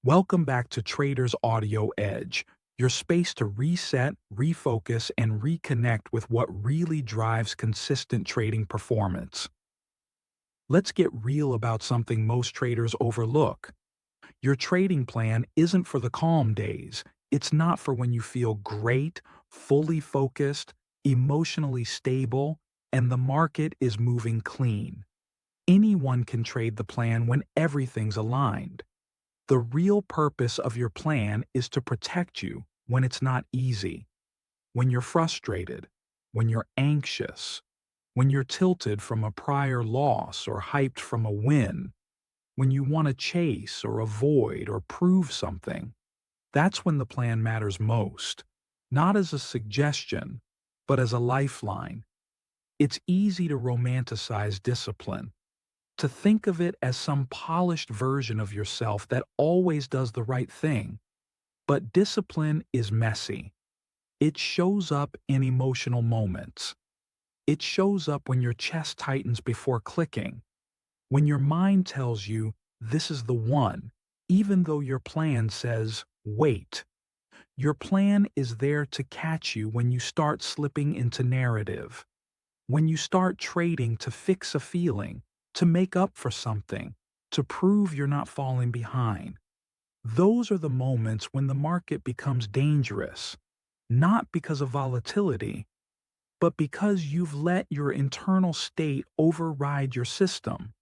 Welcome back to Trader's Audio Edge, your space to reset, refocus, and reconnect with what really drives consistent trading performance. Let's get real about something most traders overlook. Your trading plan isn't for the calm days. It's not for when you feel great, fully focused, emotionally stable, and the market is moving clean. Anyone can trade the plan when everything's aligned. The real purpose of your plan is to protect you when it's not easy, when you're frustrated, when you're anxious, when you're tilted from a prior loss or hyped from a win, when you want to chase or avoid or prove something. That's when the plan matters most, not as a suggestion, but as a lifeline. It's easy to romanticize discipline, to think of it as some polished version of yourself that always does the right thing. But discipline is messy. It shows up in emotional moments. It shows up when your chest tightens before clicking, when your mind tells you this is the one, even though your plan says wait. Your plan is there to catch you when you start slipping into narrative, when you start trading to fix a feeling, to make up for something, to prove you're not falling behind. Those are the moments when the market becomes dangerous, not because of volatility, but because you've let your internal state override your system.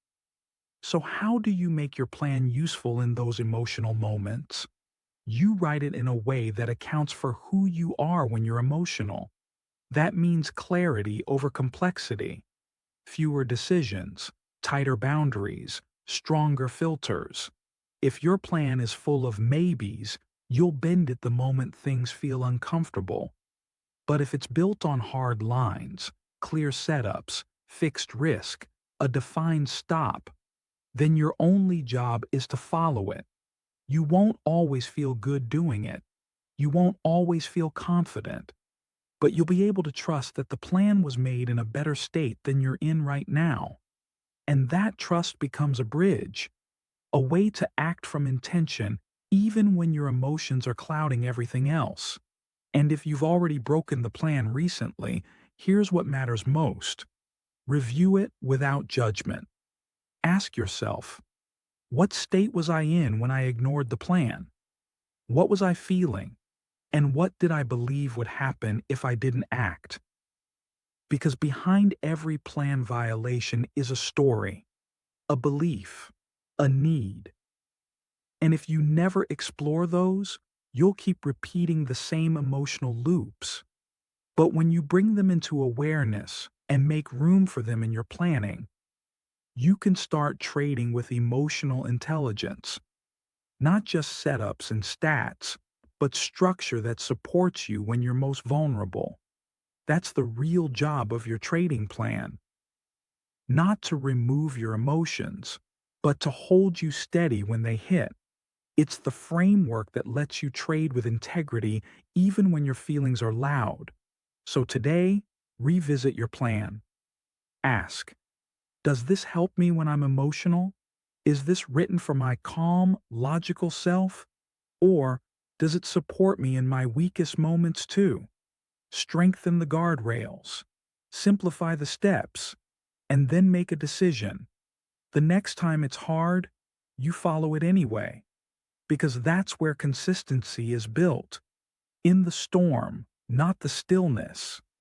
So, how do you make your plan useful in those emotional moments? You write it in a way that accounts for who you are when you're emotional. That means clarity over complexity, fewer decisions, tighter boundaries, stronger filters. If your plan is full of maybes, you'll bend it the moment things feel uncomfortable. But if it's built on hard lines, clear setups, fixed risk, a defined stop, then your only job is to follow it. You won't always feel good doing it. You won't always feel confident. But you'll be able to trust that the plan was made in a better state than you're in right now. And that trust becomes a bridge, a way to act from intention even when your emotions are clouding everything else. And if you've already broken the plan recently, here's what matters most. Review it without judgment. Ask yourself, what state was I in when I ignored the plan? What was I feeling? And what did I believe would happen if I didn't act? Because behind every plan violation is a story, a belief, a need. And if you never explore those, you'll keep repeating the same emotional loops. But when you bring them into awareness and make room for them in your planning, you can start trading with emotional intelligence, not just setups and stats, but structure that supports you when you're most vulnerable. That's the real job of your trading plan. Not to remove your emotions, but to hold you steady when they hit. It's the framework that lets you trade with integrity even when your feelings are loud. So today, revisit your plan. Ask, does this help me when I'm emotional? Is this written for my calm, logical self? Or does it support me in my weakest moments too? Strengthen the guardrails, simplify the steps, and then make a decision. The next time it's hard, you follow it anyway, because that's where consistency is built. In the storm, not the stillness.